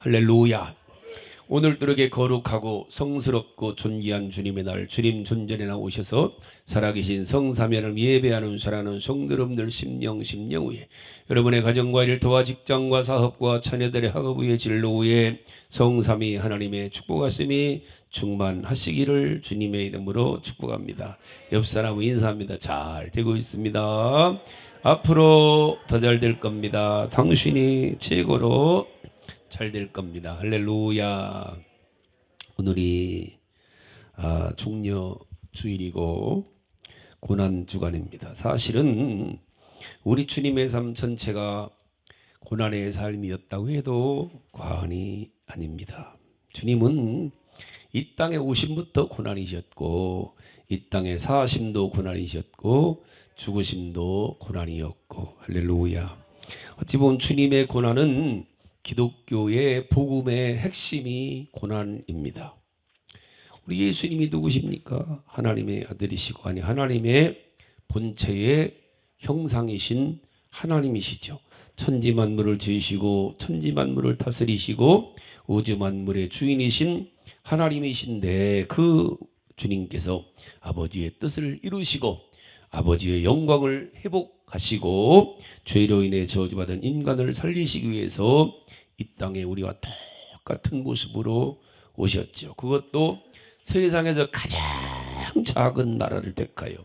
할렐루야. 오늘도 이렇게 거룩하고 성스럽고 존귀한 주님의 날, 주님 존전에 나오셔서 살아계신 성삼위하나님 예배하는 사랑하는 성도님들 심령 후에 여러분의 가정과 일터와 직장과 사업과 자녀들의 학업 위에 진로 위에 성삼위 하나님의 축복하심이 충만하시기를 주님의 이름으로 축복합니다. 옆 사람 인사합니다. 잘 되고 있습니다. 앞으로 더 잘 될 겁니다. 당신이 최고로 잘 될 겁니다. 할렐루야. 오늘이 종려 주일이고 고난 주간입니다. 사실은 우리 주님의 삶 전체가 고난의 삶이었다고 해도 과언이 아닙니다. 주님은 이 땅에 오심부터 고난이셨고 이 땅에 사심도 고난이셨고 죽으심도 고난이었고 할렐루야. 어찌 보면 주님의 고난은 기독교의 복음의 핵심이 고난입니다. 우리 예수님이 누구십니까? 하나님의 아들이시고 아니 하나님의 본체의 형상이신 하나님이시죠. 천지만물을 지으시고 천지만물을 다스리시고 우주만물의 주인이신 하나님이신데 그 주님께서 아버지의 뜻을 이루시고 아버지의 영광을 회복하시고 죄로 인해 저주받은 인간을 살리시기 위해서 이 땅에 우리와 똑같은 모습으로 오셨죠. 그것도 세상에서 가장 작은 나라를 택하여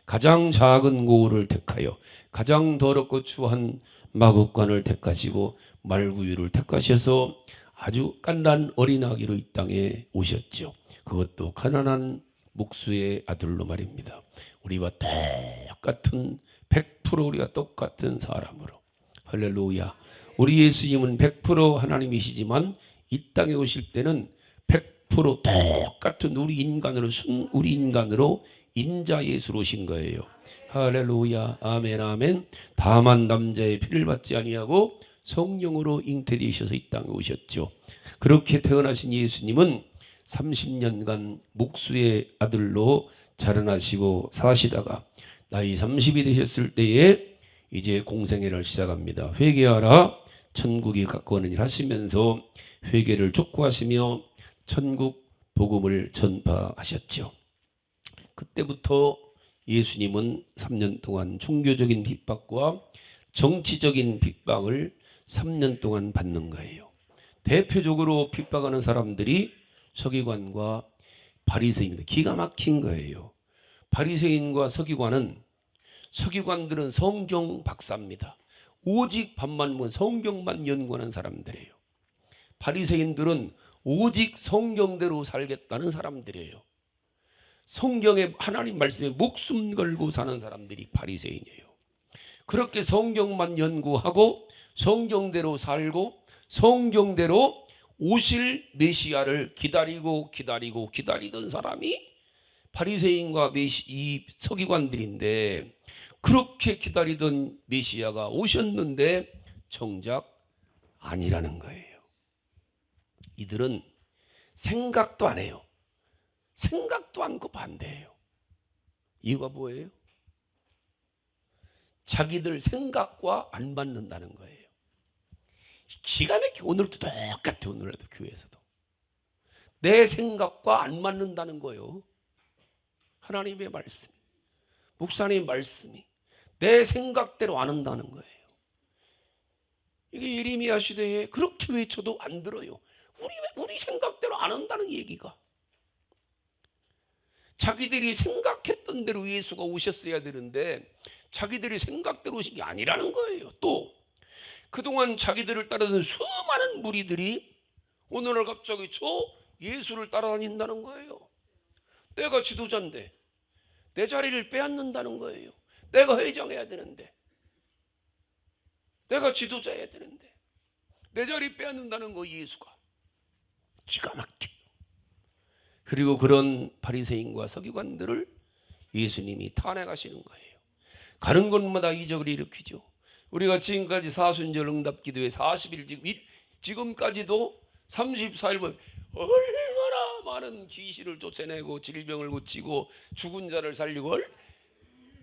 가장 작은 고을을 택하여 가장 더럽고 추한 마국간을 택하시고 말구유를 택하셔서 아주 깐난 어린아기로 이 땅에 오셨죠. 그것도 가난한 목수의 아들로 말입니다. 우리와 똑같은 100% 우리가 똑같은 사람으로 할렐루야. 우리 예수님은 100% 하나님이시지만 이 땅에 오실 때는 100% 똑같은 우리 인간으로 인자 예수로 오신 거예요. 할렐루야. 아멘 아멘. 다만 남자의 피를 받지 아니하고 성령으로 잉태되셔서 이 땅에 오셨죠. 그렇게 태어나신 예수님은 30년간 목수의 아들로 자라나시고 사시다가 나이 30이 되셨을 때에 이제 공생애를 시작합니다. 회개하라 천국이 가까우는 일 하시면서 회개를 촉구하시며 천국 복음을 전파하셨죠. 그때부터 예수님은 3년 동안 종교적인 핍박과 정치적인 핍박을 3년 동안 받는 거예요. 대표적으로 핍박하는 사람들이 서기관과 바리새인들, 기가 막힌 거예요. 바리새인과 서기관들은 성경 박사입니다. 오직 밥만 먹은 성경만 연구하는 사람들이에요. 바리새인들은 오직 성경대로 살겠다는 사람들이에요. 성경의 하나님 말씀에 목숨 걸고 사는 사람들이 바리새인이에요. 그렇게 성경만 연구하고 성경대로 살고 성경대로 오실 메시아를 기다리던 사람이 바리새인과 이 서기관들인데 그렇게 기다리던 메시아가 오셨는데 정작 아니라는 거예요. 이들은 생각도 안 해요. 생각도 않고 반대해요. 이유가 뭐예요? 자기들 생각과 안 맞는다는 거예요. 기가 막히게 오늘도 똑같아. 오늘도 교회에서도 내 생각과 안 맞는다는 거예요. 하나님의 말씀, 목사님의 말씀이 내 생각대로 안 한다는 거예요. 이게 예레미야 시대에 그렇게 외쳐도 안 들어요. 우리 생각대로 안 한다는 얘기가. 자기들이 생각했던 대로 예수가 오셨어야 되는데 자기들이 생각대로 오신 게 아니라는 거예요. 또 그동안 자기들을 따르던 수많은 무리들이 오늘날 갑자기 저 예수를 따라다닌다는 거예요. 내가 지도자인데 내 자리를 빼앗는다는 거예요. 내가 회장해야 되는데 내가 지도자여야 되는데 내 자리 빼앗는다는 거 예수가. 기가 막혀. 그리고 그런 바리새인과 서기관들을 예수님이 탄핵하시는 거예요. 가는 곳마다 이적을 일으키죠. 우리가 지금까지 사순절 응답 기도회 40일 지금까지도 34일 보면 얼마나 많은 귀신을 쫓아내고 질병을 고치고 죽은 자를 살리고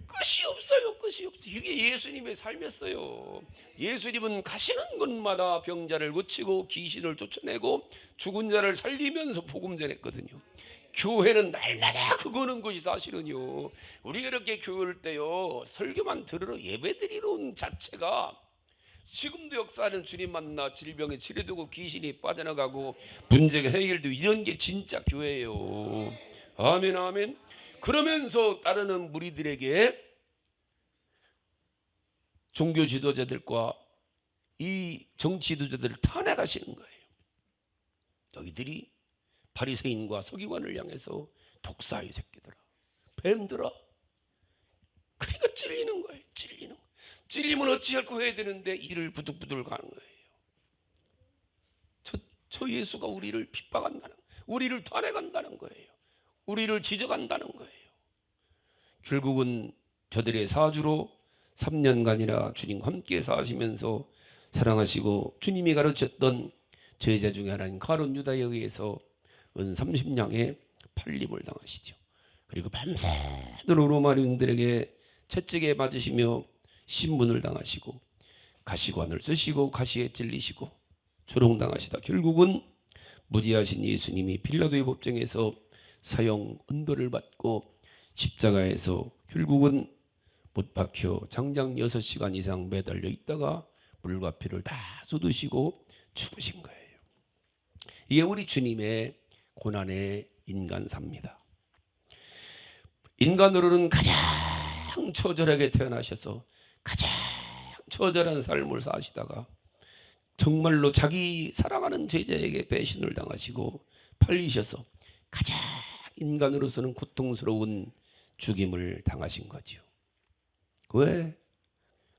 끝이 없어요. 끝이 없어요. 이게 예수님의 삶이었어요. 예수님은 가시는 곳마다 병자를 고치고 귀신을 쫓아내고 죽은 자를 살리면서 복음 전했거든요. 교회는 날마다 그거는 것이 사실은요. 우리가 이렇게 교회 올 때요, 설교만 들으러 예배드리는 자체가 지금도 역사하는 주님 만나 질병에 치료되고 귀신이 빠져나가고 문제가 해결되고 이런 게 진짜 교회예요. 아멘 아멘. 그러면서 따르는 무리들에게 종교 지도자들과 이 정치 지도자들을 탄핵하시는 거예요. 너희들이 바리새인과 서기관을 향해서 독사의 새끼들아, 뱀들아. 그러니까 찔리는 거예요. 찔리는 거예요. 찔리면 어찌할까 해야 되는데 이를 부들부들 가는 거예요. 저 예수가 우리를 핍박한다는, 우리를 탄핵한다는 거예요. 우리를 지적한다는 거예요. 결국은 저들의 사주로 3년간이나 주님과 함께 사시면서 사랑하시고 주님이 가르쳤던 제자 중에 하나인 가룟 유다에 의해서 은 30냥의 팔림을 당하시죠. 그리고 밤새도록 로마인들에게 채찍에 맞으시며 신문을 당하시고 가시관을 쓰시고 가시에 찔리시고 조롱당하시다 결국은 무지하신 예수님이 빌라도의 법정에서 사형 언도를 받고 십자가에서 결국은 못 박혀 장장 6시간 이상 매달려 있다가 물과 피를 다 쏟으시고 죽으신 거예요. 이게 우리 주님의 고난의 인간사입니다. 인간으로는 가장 처절하게 태어나셔서 가장 처절한 삶을 사시다가 정말로 자기 사랑하는 제자에게 배신을 당하시고 팔리셔서 가장 인간으로서는 고통스러운 죽임을 당하신 거죠. 왜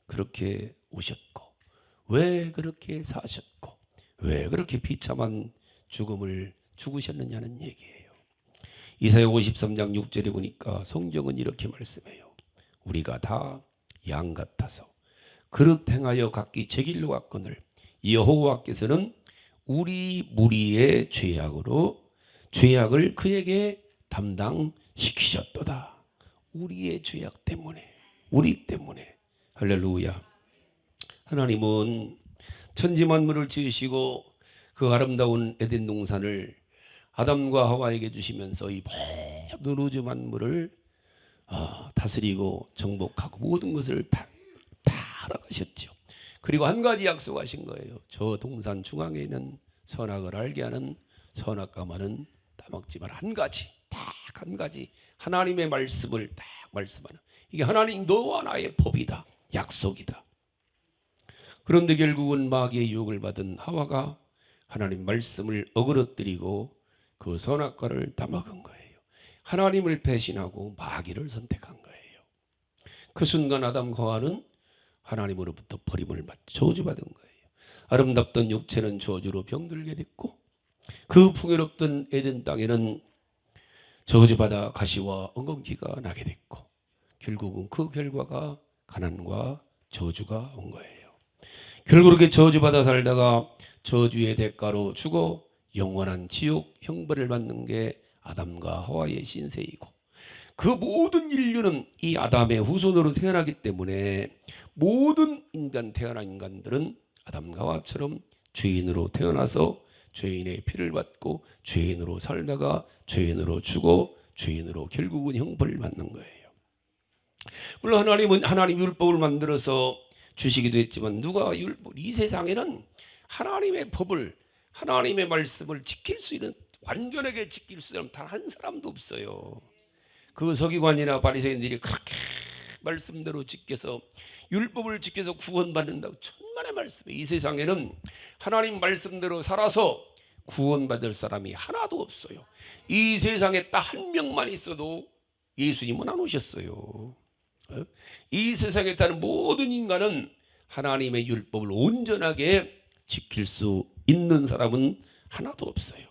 그렇게 오셨고, 왜 그렇게 사셨고, 왜 그렇게 비참한 죽음을 죽으셨느냐는 얘기예요. 이사야 53장 6절에 보니까 성경은 이렇게 말씀해요. 우리가 다 양 같아서 그릇 행하여 각기 제 길로 갔거늘 여호와께서는 우리 무리의 죄악을 그에게 담당시키셨도다. 우리의 죄악 때문에, 우리 때문에. 할렐루야. 하나님은 천지 만물을 지으시고 그 아름다운 에덴 동산을 아담과 하와에게 주시면서 이 모든 우주 만물을 다스리고 정복하고 모든 것을 다 허락하셨죠. 그리고 한 가지 약속하신 거예요. 저 동산 중앙에 있는 선악을 알게 하는 선악과만은 따먹지 마라. 한 가지, 딱 한 가지 하나님의 말씀을 딱 말씀하는, 이게 하나님 너와 나의 법이다, 약속이다. 그런데 결국은 마귀의 유혹을 받은 하와가 하나님 말씀을 어그러뜨리고 그 선악과를 따먹은 거예요. 하나님을 배신하고 마귀를 선택한 거예요. 그 순간 아담과 하와는 하나님으로부터 버림을 받고 저주받은 거예요. 아름답던 육체는 저주로 병들게 됐고 그 풍요롭던 에덴 땅에는 저주받아 가시와 엉겅퀴가 나게 됐고 결국은 그 결과가 가난과 저주가 온 거예요. 결국 그렇게 저주받아 살다가 저주의 대가로 죽어 영원한 지옥 형벌을 받는 게 아담과 하와의 신세이고, 그 모든 인류는 이 아담의 후손으로 태어나기 때문에 모든 태어난 인간들은 아담과 하와처럼 죄인으로 태어나서 죄인의 피를 받고 죄인으로 살다가 죄인으로 죽어 죄인으로 결국은 형벌을 받는 거예요. 물론 하나님은 하나님 율법을 만들어서 주시기도 했지만 누가 이 세상에는 하나님의 법을, 하나님의 말씀을 지킬 수 있는, 완전하게 지킬 수 있는 단 한 사람도 없어요. 그 서기관이나 바리새인들이 그렇게 말씀대로 지켜서 율법을 지켜서 구원받는다고 천만의 말씀에, 이 세상에는 하나님 말씀대로 살아서 구원받을 사람이 하나도 없어요. 이 세상에 딱 한 명만 있어도 예수님은 안 오셨어요. 이 세상에 사는 모든 인간은 하나님의 율법을 온전하게 지킬 수 있는 사람은 하나도 없어요.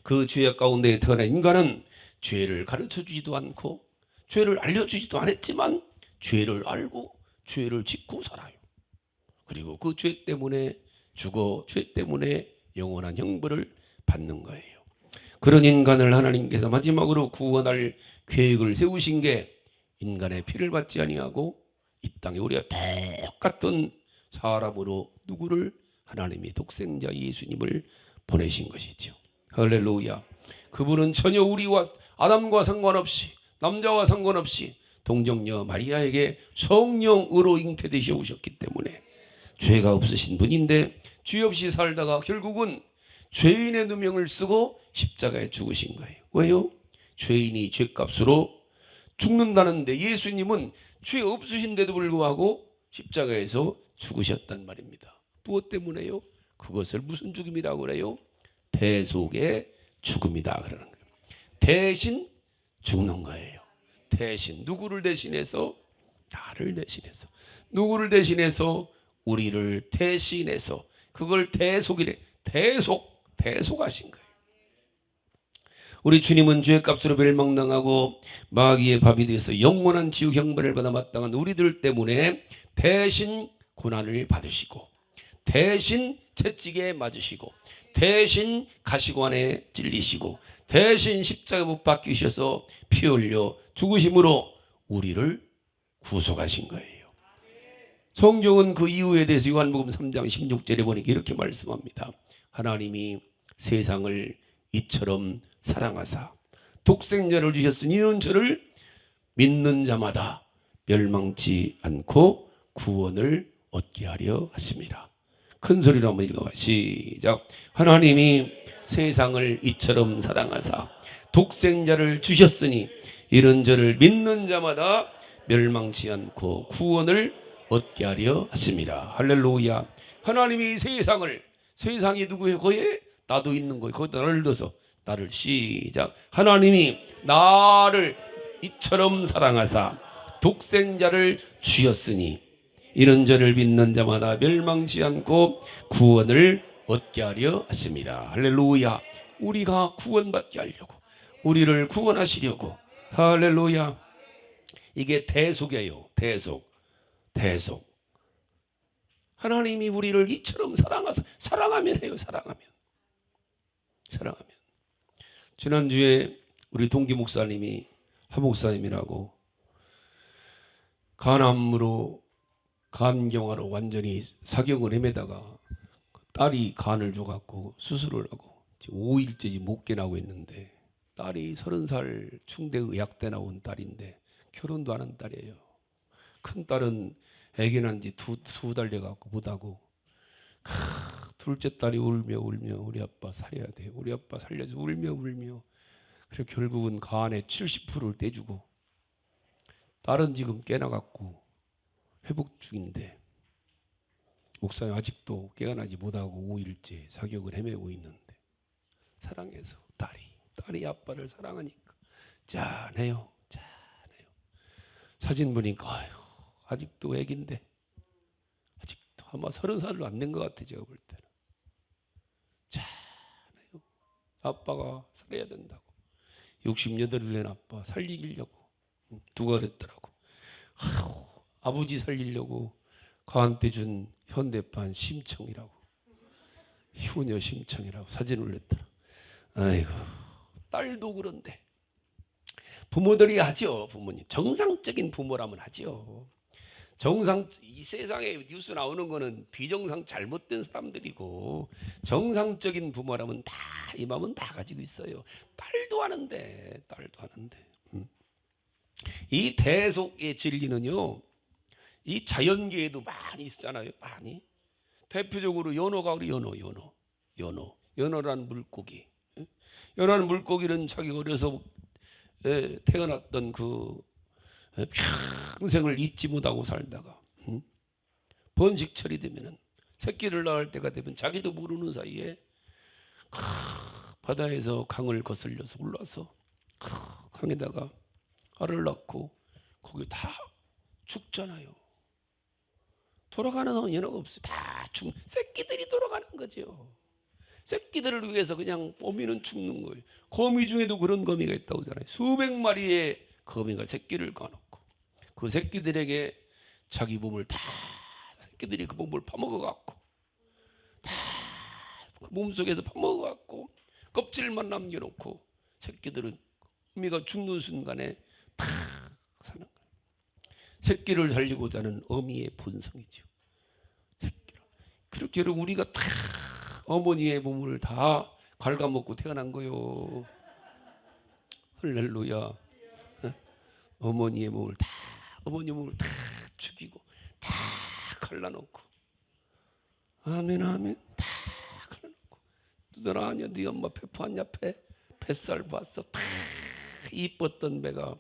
그 죄악 가운데 태어난 인간은 죄를 가르쳐주지도 않고 죄를 알려주지도 않았지만 죄를 알고 죄를 짓고 살아요. 그리고 그 죄 때문에 죽어 죄 때문에 영원한 형벌을 받는 거예요. 그런 인간을 하나님께서 마지막으로 구원할 계획을 세우신 게 인간의 피를 받지 아니하고 이 땅에 우리가 똑같은 사람으로 누구를? 하나님이 독생자 예수님을 보내신 것이죠. 할렐루야. 그분은 전혀 우리와 아담과 상관없이, 남자와 상관없이 동정녀 마리아에게 성령으로 잉태되셔 오셨기 때문에 죄가 없으신 분인데 죄 없이 살다가 결국은 죄인의 누명을 쓰고 십자가에 죽으신 거예요. 왜요? 죄인이 죄값으로 죽는다는데 예수님은 죄 없으신데도 불구하고 십자가에서 죽으셨단 말입니다. 무엇 때문에요? 그것을 무슨 죽음이라고 그래요? 대속의 죽음이다 그러는 거예요. 대신 죽는 거예요. 대신 누구를 대신해서? 나를 대신해서. 누구를 대신해서? 우리를 대신해서. 그걸 대속이래. 대속하신 거예요. 우리 주님은 죄값으로 멸망당하고 마귀의 밥이 되어서 영원한 지옥 형벌을 받아 마땅한 우리들 때문에 대신 고난을 받으시고, 대신 채찍에 맞으시고, 대신 가시관에 찔리시고, 대신 십자가에 못 박히셔서 피 흘려 죽으심으로 우리를 구속하신 거예요. 성경은 그 이유에 대해서 요한복음 3장 16절에 보니까 이렇게 말씀합니다. 하나님이 세상을 이처럼 사랑하사 독생자를 주셨으니 이는 저를 믿는 자마다 멸망치 않고 구원을 얻게 하려 하십니다. 큰 소리로 한번 읽어봐. 시작. 하나님이 세상을 이처럼 사랑하사 독생자를 주셨으니 이는 저를 믿는 자마다 멸망치 않고 구원을 얻게 하려 하십니다. 할렐루야. 하나님이 세상이 누구예요? 거기에 나도 있는 거예요. 거기다 나를 넣어서 나를 시작. 하나님이 나를 이처럼 사랑하사 독생자를 주셨으니 이는 저를 믿는 자마다 멸망치 않고 구원을 얻게 하려 하십니다. 할렐루야. 우리가 구원받게 하려고, 우리를 구원하시려고. 할렐루야. 이게 대속이에요. 대속. 하나님이 우리를 이처럼 사랑하사, 사랑하면 해요. 사랑하면. 지난주에 우리 동기 목사님이, 하 목사님이라고 간암으로 간경화로 완전히 사경을 헤매다가 딸이 간을 줘갖고 수술을 하고 5일째 못 깨나고 있는데, 딸이 30살 충대의학대 나온 딸인데 결혼도 안 한 딸이에요. 큰 딸은 애기 난 지 두 달 돼갖고 못하고, 둘째 딸이 울며 우리 아빠 살려야 돼, 우리 아빠 살려줘, 울며 그래 결국은 간의 70%를 떼주고, 딸은 지금 깨나갖고 회복 중인데 목사님 아직도 깨어나지 못하고 5일째 사격을 헤매고 있는데, 사랑해서 딸이 아빠를 사랑하니까 짠해요. 사진 보니까 아이고, 아직도 애기인데, 아직도 아마 30살도 안 된 것 같아. 제가 볼 때는 짠해요. 아빠가 살아야 된다고 68을 낸 아빠 살리려고 누가 그랬더라고. 아버지 살리려고 가한테 준 현대판 심청이라고, 효녀 심청이라고 사진 올렸더라. 아이고, 딸도 그런데 부모들이 하죠. 부모님 정상적인 부모라면 하죠. 이 세상에 뉴스 나오는 거는 비정상 잘못된 사람들이고, 정상적인 부모라면 다 이 마음은 다 가지고 있어요. 딸도 하는데. 이 대속의 진리는요, 이 자연계에도 많이 있잖아요. 많이. 대표적으로 연어가 우리 연어라는 물고기. 연어라는 물고기는 자기가 어려서 태어났던 그 평생을 잊지 못하고 살다가 번식철이 되면은, 새끼를 낳을 때가 되면 자기도 모르는 사이에 바다에서 강을 거슬려서 올라서 강에다가 알을 낳고 거기 다 죽잖아요. 돌아가는 연어가 없어요. 다 새끼들이 돌아가는 거죠. 새끼들을 위해서 그냥 어미는 죽는 거예요. 거미 중에도 그런 거미가 있다고 하잖아요. 수백 마리의 거미가 새끼를 까놓고 그 새끼들에게 자기 몸을 다, 새끼들이 그 몸을 파먹어갖고 다 그 몸속에서 파먹어갖고 껍질만 남겨놓고 새끼들은 어미가 죽는 순간에 다 사는 거예요. 새끼를 살리고자 하는 어미의 본성이죠. 새끼를. 그렇게 우리가 다 어머니의 몸을 다 갉아먹고 태어난 거요. 할렐루야. 어머니의 몸을 다, 어머니 몸을 다 죽이고 다 갈라놓고, 아멘 아멘, 다 갈라놓고. 누더라 아니야, 네 엄마 배 봤냐? 뱃살 봤어. 다 이뻤던 배가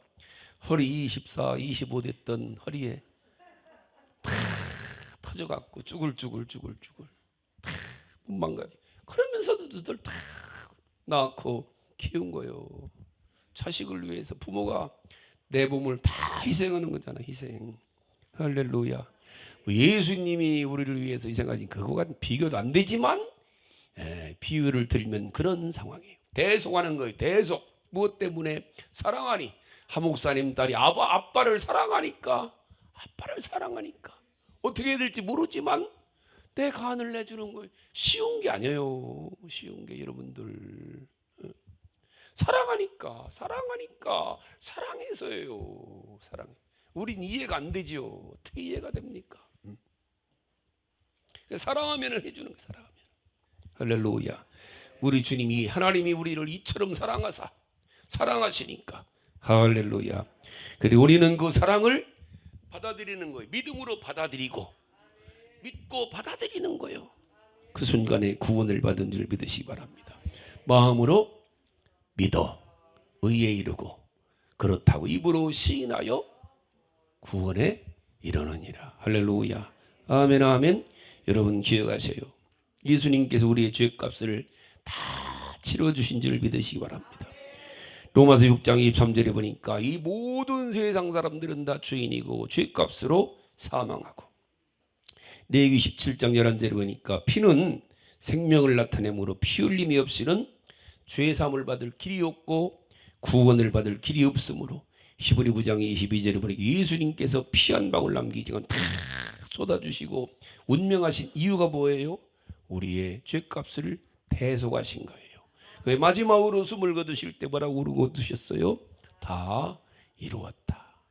허리 24, 25 됐던 허리에 다 터져갖고 쭈글쭈글 다 못망가지. 그러면서도 너들 다 낳고 키운 거요. 자식을 위해서 부모가 내 몸을 다 희생하는 거잖아. 희생. 할렐루야. 예수님이 우리를 위해서 희생하신 그거가 비교도 안 되지만, 비유를 들면 그런 상황이에요. 대속하는 거예요. 대속. 무엇 때문에? 사랑하니. 하목사님 딸이 아빠를 사랑하니까, 어떻게 해야 될지 모르지만 내 간을 내주는 거예요. 쉬운 게 아니에요. 쉬운 게 여러분들. 사랑하니까, 사랑해서예요. 사랑. 우린 이해가 안 되죠. 어떻게 이해가 됩니까? 사랑하면 해주는 거예요. 사랑하면. 할렐루야. 우리 주님이, 하나님이 우리를 이처럼 사랑하시니까. 할렐루야. 그리고 우리는 그 사랑을 받아들이는 거예요. 믿음으로 받아들이고, 믿고 받아들이는 거예요. 그 순간에 구원을 받은 줄 믿으시기 바랍니다. 마음으로 믿어 의에 이르고, 그렇다고 입으로 시인하여 구원에 이르느니라. 할렐루야. 아멘 아멘. 여러분 기억하세요. 예수님께서 우리의 죄값을 다 치러주신 줄 믿으시기 바랍니다. 로마서 6장 23절에 보니까 이 모든 세상 사람들은 다 죄인이고 죄값으로 사망하고, 레위기 17장 11절에 보니까 피는 생명을 나타내므로 피 흘림이 없이는 죄사함을 받을 길이 없고 구원을 받을 길이 없으므로, 히브리 9장 22절에 보니까 예수님께서 피 한 방울 남기지 않고 다 쏟아주시고 운명하신 이유가 뭐예요? 우리의 죄값을 대속하신 거예요. 그 마지막으로 숨을 거두실 때 뭐라고 거두셨어요? 다 이루었다.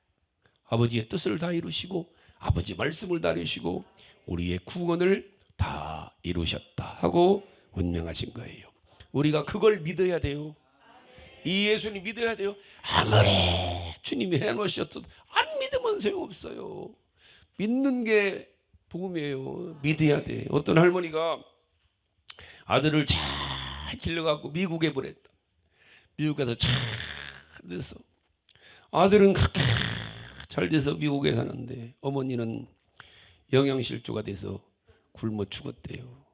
아버지의 뜻을 다 이루시고 아버지 말씀을 다 이루시고 우리의 구원을 다 이루셨다 하고 운명하신 거예요. 우리가 그걸 믿어야 돼요. 이 예수님 믿어야 돼요. 아무리 주님이 해놓으셨어도 안 믿으면 소용없어요. 믿는 게 복음이에요. 믿어야 돼. 어떤 할머니가 아들을 잘 길러갖고 미국에 보냈다. 미국 가서 잘 돼서 아들은 그렇게 잘 돼서 미국에 사는데 어머니는 영양실조가 돼서 굶어 죽었대요.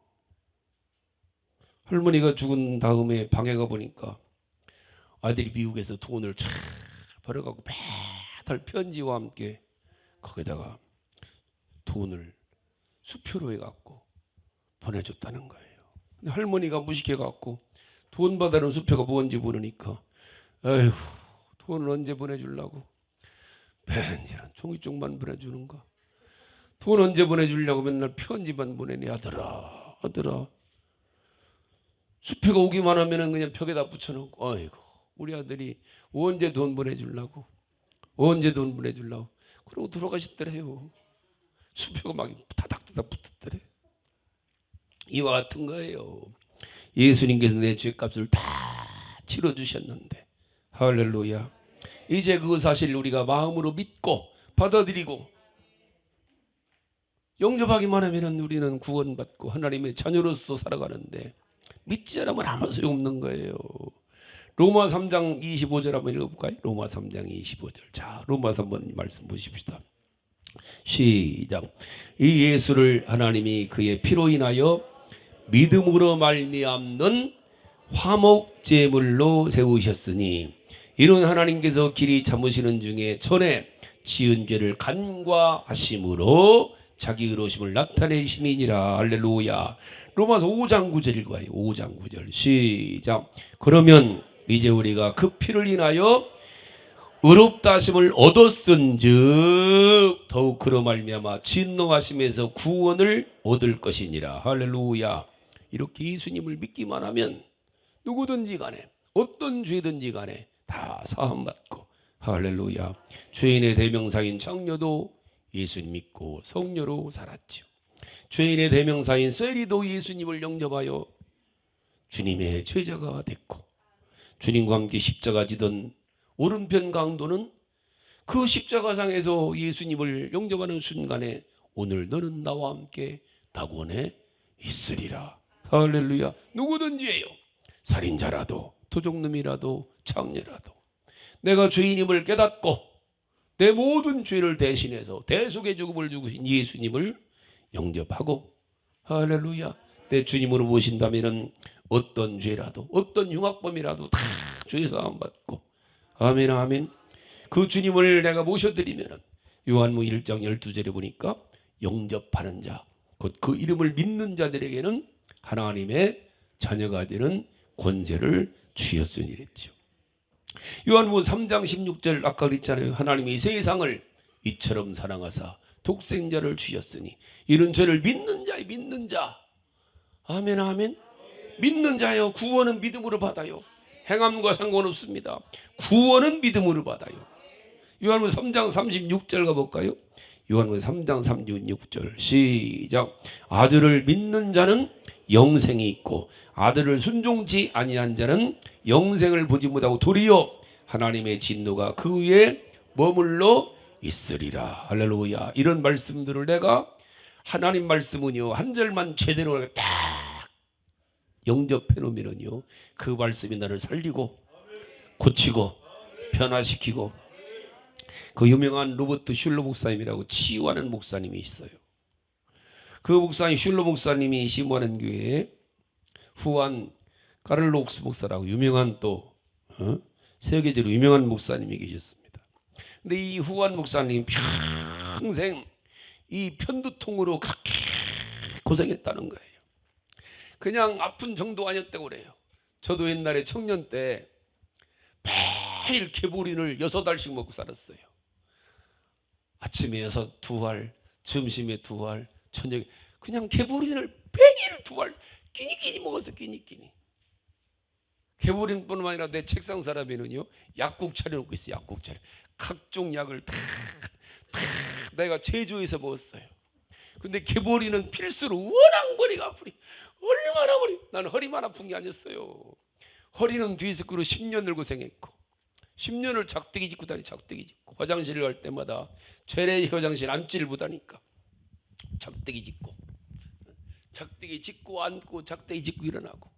할머니가 죽은 다음에 방에 가보니까 아들이 미국에서 돈을 잘 벌어갖고 매달 편지와 함께 거기다가 돈을 수표로 해갖고 보내줬다는 거예요. 근데 할머니가 무식해갖고 돈 받아는 수표가 뭔지 모르니까, 에휴, 돈을 언제 보내주려고 맨날 종이쪽만 보내주는가, 돈 언제 보내주려고 맨날 편지만 보내니. 아들아 수표가 오기만 하면은 그냥 벽에다 붙여놓고, 아이고 우리 아들이 언제 돈 보내주려고 그러고 돌아가셨더래요. 수표가 막 다닥다닥 붙었더래. 이와 같은 거예요. 예수님께서 내 죄값을 다 치러주셨는데, 할렐루야. 이제 그 사실을 우리가 마음으로 믿고 받아들이고 영접하기만 하면 우리는 구원받고 하나님의 자녀로서 살아가는데, 믿지 않으면 아무 소용없는 거예요. 로마 3장 25절 한번 읽어볼까요? 로마 3장 25절. 자, 로마서 한번 말씀 보십시다. 시작. 이 예수를 하나님이 그의 피로 인하여 믿음으로 말미암는 화목제물로 세우셨으니, 이는 하나님께서 길이 참으시는 중에 전에 지은 죄를 간과하심으로 자기 의로우심을 나타내심이니라. 할렐루야. 로마서 5장 9절 읽어요. 5장 9절 시작. 그러면 이제 우리가 그 피를 인하여 의롭다 하심을 얻었은즉 더욱 그로 말미암아 진노하심에서 구원을 얻을 것이니라. 할렐루야. 이렇게 예수님을 믿기만 하면 누구든지 간에 어떤 죄든지 간에 다 사함받고, 할렐루야, 죄인의 대명사인 장녀도 예수님 믿고 성녀로 살았죠. 죄인의 대명사인 셀리도 예수님을 영접하여 주님의 제자가 됐고, 주님과 함께 십자가 지던 오른편 강도는 그 십자가상에서 예수님을 영접하는 순간에 오늘 너는 나와 함께 낙원에 있으리라. 할렐루야. 누구든지예요. 살인자라도 도적놈이라도 창녀라도 내가 죄인임을 깨닫고 내 모든 죄를 대신해서 대속의 죽음을 죽으신 예수님을 영접하고, 할렐루야, 내 주님으로 모신다면은 어떤 죄라도 어떤 흉악범이라도 다 죄사함 받고, 아멘 아멘. 그 주님을 내가 모셔드리면은 요한복음 1장 12절에 보니까 영접하는 자, 곧 그 이름을 믿는 자들에게는 하나님의 자녀가 되는 권세를 주셨으니 이랬죠. 요한복음 3장 16절 아까 그랬잖아요. 하나님이 세상을 이처럼 사랑하사 독생자를 주셨으니 이는 저를 믿는 자의 믿는 자. 아멘 아멘. 믿는 자요. 구원은 믿음으로 받아요. 행함과 상관없습니다. 구원은 믿음으로 받아요. 요한복음 3장 36절 가볼까요? 요한복음 3장 36절 시작. 아들을 믿는 자는 영생이 있고 아들을 순종치 아니한 자는 영생을 보지 못하고 도리어 하나님의 진노가 그 위에 머물러 있으리라. 할렐루야. 이런 말씀들을 내가 하나님 말씀은요 한 절만 제대로 딱 영접해 놓으면요 그 말씀이 나를 살리고 고치고 변화시키고. 그 유명한 로버트 슐러 목사님이라고 치유하는 목사님이 있어요. 그 목사님 슐러 목사님이 심호하는 교회에 후안 카를록스 목사라고 유명한 또 세계적으로 유명한 목사님이 계셨습니다. 근데 이 후안 목사님 평생 이 편두통으로 그렇게 고생했다는 거예요. 그냥 아픈 정도 아니었다고 그래요. 저도 옛날에 청년 때 매일 개보린을 6알씩 먹고 살았어요. 아침에 2알, 점심에 2알, 저녁에 그냥 개보린을 매일 2알 끼니끼니 먹었어. 끼니끼니. 개보린뿐만 아니라 내 책상 사람에는요 약국 차려놓고 있어요. 약국 차려. 각종 약을 다 내가 제조해서 먹었어요. 근데 개보린은 필수로 워낙 머리가 아프니 얼마나 나는 허리만 아픈 게 아니었어요. 허리는 뒤에서 10년을 고생했고 10년을 작대기 짚고 작대기 짚고 화장실 갈 때마다 죄례 화장실 앉지를 못하니까 작대기 짚고 앉고 작대기 짚고 일어나고.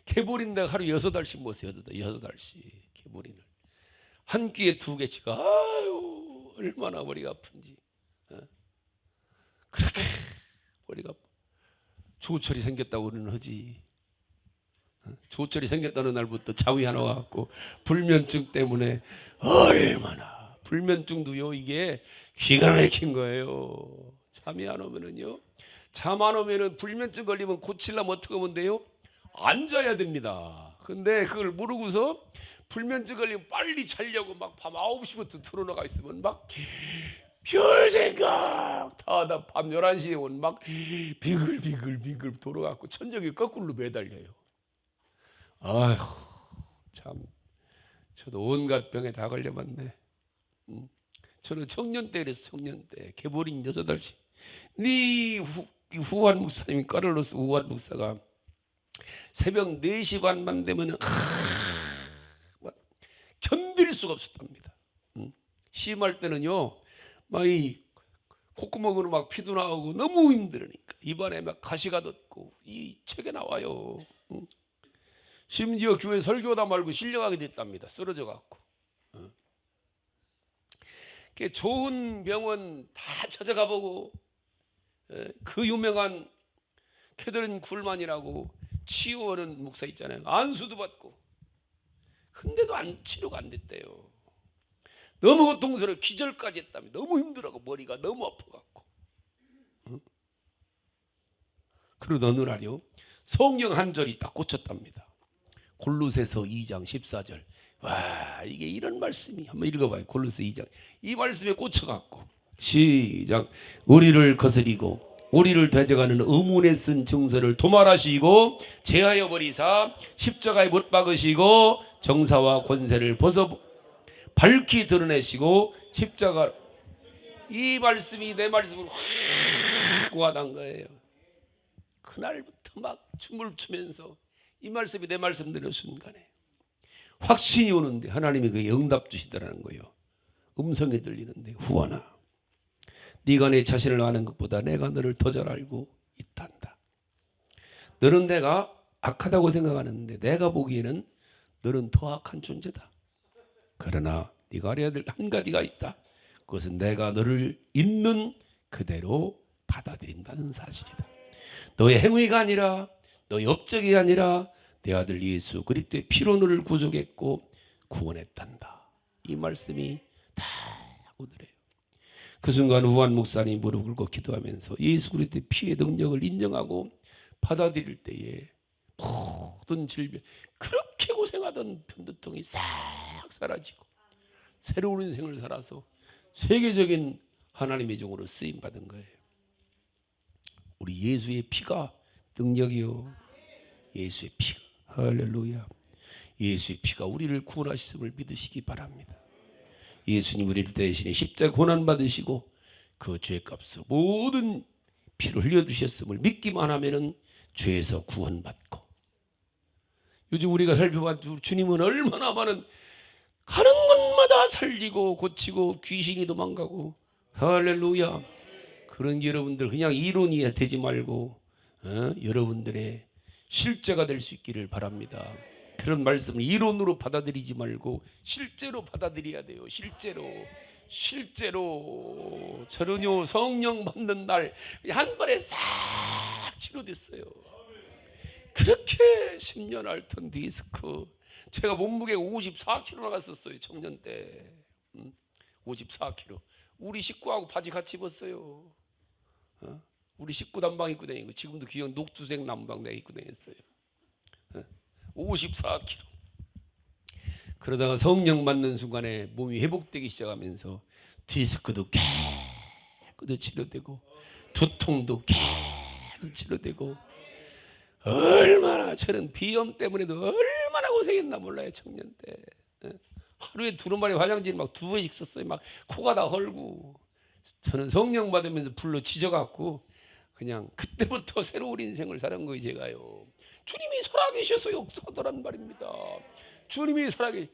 개보린 내가 하루 6알씩 먹었어요. 6알씩 개보린을 한 끼에 2개씩. 아유 얼마나 머리가 아픈지. 그렇게 머리가 조철이 생겼다고 그러는 하지. 조철이 생겼다는 날부터 자위 하나 와갖고 불면증 때문에 얼마나. 불면증도요 이게 기가 막힌 거예요. 잠이 안 오면은요, 잠 안 오면은 불면증 걸리면 고치려면 어떻게 하면 돼요? 앉아야 됩니다. 근데 그걸 모르고서 불면증 걸리면 빨리 자려고 막 밤 9시부터 틀어나가 있으면 막 별 생각 다 하다 밤 11시에 온 막 비글비글 돌아가고 천정이 거꾸로 매달려요. 아휴 참 저도 온갖 병에 다 걸려봤네. 저는 청년 때 그랬어. 청년 때 개보린 6알씩. 네 후한 목사님이 카를로스 후한 목사가 새벽 4시 반만 되면 견딜 수가 없었답니다. 심할 때는요 막 이 콧구멍으로 막 피도 나오고 너무 힘들으니까 입안에 막 가시가 돋고 이 책에 나와요. 심지어 교회 설교다 말고 실려가게 됐답니다. 쓰러져 갖고. 좋은 병원 다 찾아가 보고 그 유명한 캐더린 굴만이라고 치유하는 목사 있잖아요. 안수도 받고. 근데도 치료가 안 됐대요. 너무 고통스러워 기절까지 했답니다. 너무 힘들어하고 머리가 너무 아파갖고. 그러던 어느 날이요 성경 한 절이 딱 꽂혔답니다. 골로새서 2장 14절. 와 이게 이런 말씀이 한번 읽어봐요. 골로새 2장 이 말씀에 꽂혀갖고 시작. 우리를 거스리고 우리를 대적하는 의문에 쓴 증서를 도말하시고 제하여 버리사 십자가에 못 박으시고 정사와 권세를 벗어 밝히 드러내시고 십자가 이 말씀이 내 말씀으로 확 와닿은 거예요. 그날부터 막 춤을 추면서 이 말씀이 내 말씀 되는 순간에 확신이 오는데 하나님이 그에 응답 주시더라는 거예요. 음성이 들리는데 후원아, 네가 내 자신을 아는 것보다 내가 너를 더 잘 알고 있단다. 너는 내가 악하다고 생각하는데 내가 보기에는 너는 더 악한 존재다. 그러나 네가 알아야 될 한 가지가 있다. 그것은 내가 너를 있는 그대로 받아들인다는 사실이다. 너의 행위가 아니라 너의 업적이 아니라 내 아들 예수 그리스도의 피로 너를 구속했고 구원했단다. 이 말씀이 다 오더래요. 그 순간 우한 목사님 무릎 꿇고 기도하면서 예수 그리스도의 피의 능력을 인정하고 받아들일 때에 모든 질병, 그렇게 고생하던 편두통이 싹 사라지고 새로운 인생을 살아서 세계적인 하나님의 종으로 쓰임받은 거예요. 우리 예수의 피가 능력이요. 예수의 피가, 할렐루야. 예수의 피가 우리를 구원하심을 믿으시기 바랍니다. 예수님 우리를 대신에 십자가 고난 받으시고 그 죄값으로 모든 피를 흘려주셨음을 믿기만 하면은 죄에서 구원받고, 요즘 우리가 살펴본 주님은 얼마나 많은 가는 곳마다 살리고 고치고 귀신이 도망가고, 할렐루야. 그런 여러분들 그냥 이론이 되지 말고 여러분들의 실제가 될 수 있기를 바랍니다. 그런 말씀을 이론으로 받아들이지 말고 실제로 받아들여야 돼요. 실제로 저런요 성령 받는 날 한 발에 싹 치료됐어요. 그렇게 10년 앓던 디스크, 제가 몸무게가 54kg 나갔었어요. 청년 때 54kg. 우리 식구하고 바지 같이 입었어요. 우리 식구 남방 입고 다니고, 지금도 기억 녹두색 남방 내가 입고 다녔어요. 54kg. 그러다가 성령 받는 순간에 몸이 회복되기 시작하면서 디스크도 깨끗이 치료되고 두통도 깨끗이 치료되고, 얼마나 저는 비염 때문에도 얼마나 고생했나 몰라요. 청년 때 하루에 두루마리 화장지를 막 2번씩 썼어요. 막 코가 다 헐고. 저는 성령 받으면서 불로 지져갖고 그냥 그때부터 새로운 인생을 사는 거예요. 제가요, 주님이 살아계셔서 역사하더란 말입니다. 주님이 살아계셔.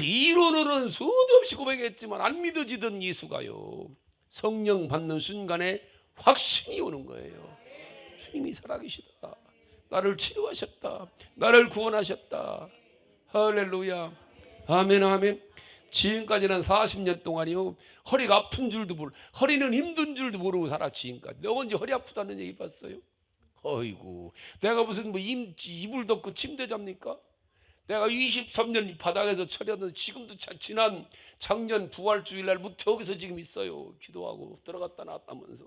이론으로는 수도 없이 고백했지만 안 믿어지던 예수가요, 성령 받는 순간에 확신이 오는 거예요. 주님이 살아계시다. 나를 치료하셨다. 나를 구원하셨다. 할렐루야. 아멘 아멘. 지금까지는 40년 동안이요, 허리가 아픈 줄도 모르고 허리는 힘든 줄도 모르고 살아. 지금까지 너 언제 허리 아프다는 얘기 봤어요? 어이구, 내가 무슨 뭐 이불 덮고 침대 잡니까? 내가 23년 바닥에서 처렸는데 지금도 지난 작년 부활주일날부터 여기서 지금 있어요. 기도하고 들어갔다 나왔다면서.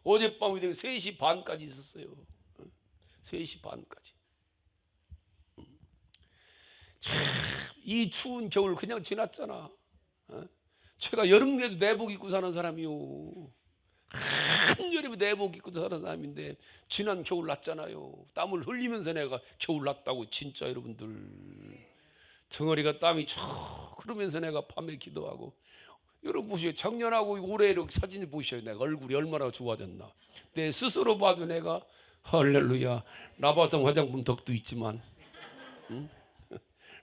어젯밤에 3시 반까지 있었어요. 3시 반까지. 참, 이 추운 겨울 그냥 지났잖아. 제가 여름에도 내복 입고 사는 사람이요. 한여름에 내복 입고 사는 사람인데 지난 겨울 났잖아요. 땀을 흘리면서 내가 겨울 났다고. 진짜 여러분들, 덩어리가 땀이 쭉 흐르면서 내가 밤에 기도하고. 여러분 보세요. 작년하고 올해 이렇게 사진을 보셔요. 내가 얼굴이 얼마나 좋아졌나. 내 스스로 봐도 내가, 할렐루야, 라바성 화장품 덕도 있지만,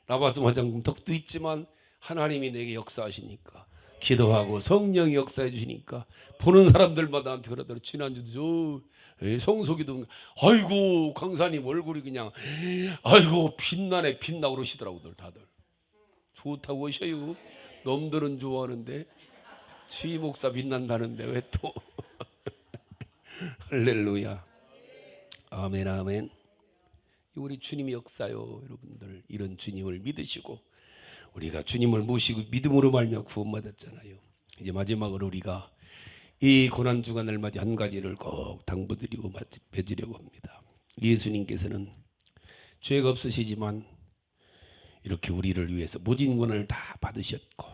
라바성 화장품 덕도 있지만 하나님이 내게 역사하시니까, 기도하고 성령이 역사해 주시니까 보는 사람들마다 나한테 그러더라고요. 지난주도 저 성소기도, 아이고 강사님 얼굴이 그냥 아이고 빛나네 빛나고 그러시더라고요. 다들 좋다고 하셔요. 놈들은 좋아하는데 지휘 목사 빛난다는데 왜 또 할렐루야. 아멘 아멘. 우리 주님의 역사요. 여러분들, 이런 주님을 믿으시고 우리가 주님을 모시고 믿음으로 말미암아 구원받았잖아요. 이제 마지막으로 우리가 이 고난 주간을 맞이 한 가지를 꼭 당부드리고 맺으려고 합니다. 예수님께서는 죄가 없으시지만 이렇게 우리를 위해서 모진 구원을 다 받으셨고,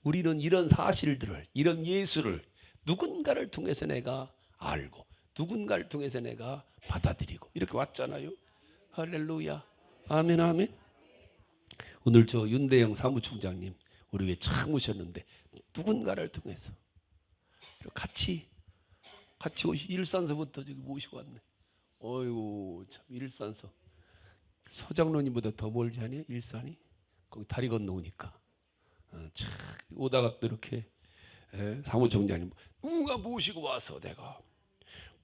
우리는 이런 사실들을, 이런 예수를 누군가를 통해서 내가 알고 누군가를 통해서 내가 받아들이고 이렇게 왔잖아요. 할렐루야. 아멘 아멘. 오늘 저 윤대영 사무총장님 우리 위해 참 오셨는데 누군가를 통해서 같이 일산서부터 저기 모시고 왔네. 어이구 참 일산서 서장로님보다 더 멀지 않아요? 일산이 거기 다리 건너오니까 참 오다가 또 이렇게 사무총장님 누가 모시고 와서 내가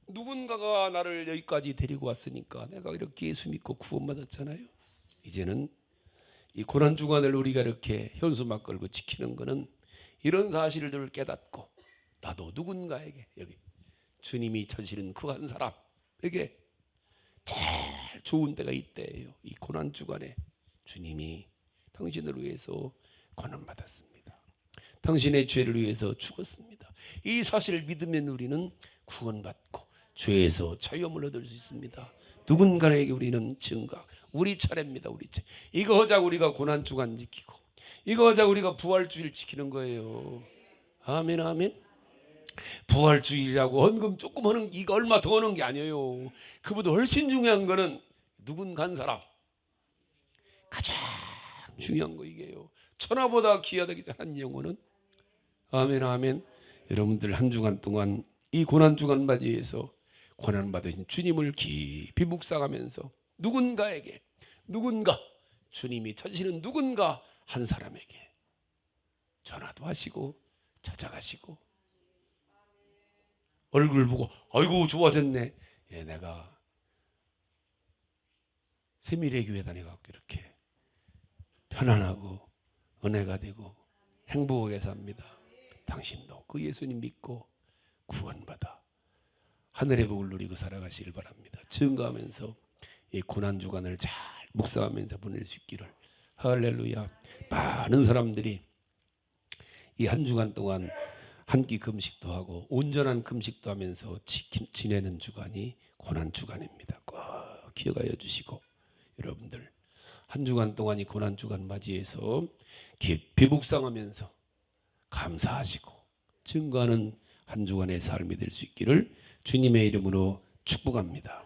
누군가가 나를 여기까지 데리고 왔으니까 내가 이렇게 예수 믿고 구원받았잖아요. 이제는 이 고난주간을 우리가 이렇게 현수막 걸고 지키는 것은 이런 사실들을 깨닫고 나도 누군가에게 여기 주님이 쳐지는 그 한 사람에게 제일 좋은 때가 이때예요. 이 고난주간에 주님이 당신을 위해서 고난받았습니다. 당신의 죄를 위해서 죽었습니다. 이 사실을 믿으면 우리는 구원받고 죄에서 자유함을 얻을 수 있습니다. 누군가에게 우리는 증거, 우리 차례입니다. 우리 차례. 이거 하자고 우리가 고난주간 지키고 이거 하자고 우리가 부활주일 지키는 거예요. 아멘 아멘. 부활주일이라고 헌금 조금 하는 이거 얼마 더 하는 게 아니에요. 그보다 훨씬 중요한 거는 누군가 한 사람. 가장 중요한 거 이게요. 천하보다 귀하다기 한 영혼은 아멘 아멘. 여러분들 한 주간 동안 이 고난주간 맞이해서 고난받으신 주님을 깊이 묵상하면서 누군가에게 누군가 주님이 찾으시는 누군가 한 사람에게 전화도 하시고 찾아가시고 얼굴 보고 아이고 좋아졌네. 예, 내가 세미래 교회 다녀갖고 이렇게 편안하고 은혜가 되고 행복하게 삽니다. 당신도 그 예수님 믿고 구원받아 하늘의 복을 누리고 살아가시길 바랍니다. 증거하면서 이 고난주간을 잘 묵상하면서 보낼 수 있기를. 할렐루야. 많은 사람들이 이 한 주간 동안 한 끼 금식도 하고 온전한 금식도 하면서 지내는 주간이 고난주간입니다. 꼭 기억하여 주시고 여러분들 한 주간 동안 이 고난주간 맞이해서 깊이 묵상하면서 감사하시고 증거하는 한 주간의 삶이 될 수 있기를 주님의 이름으로 축복합니다.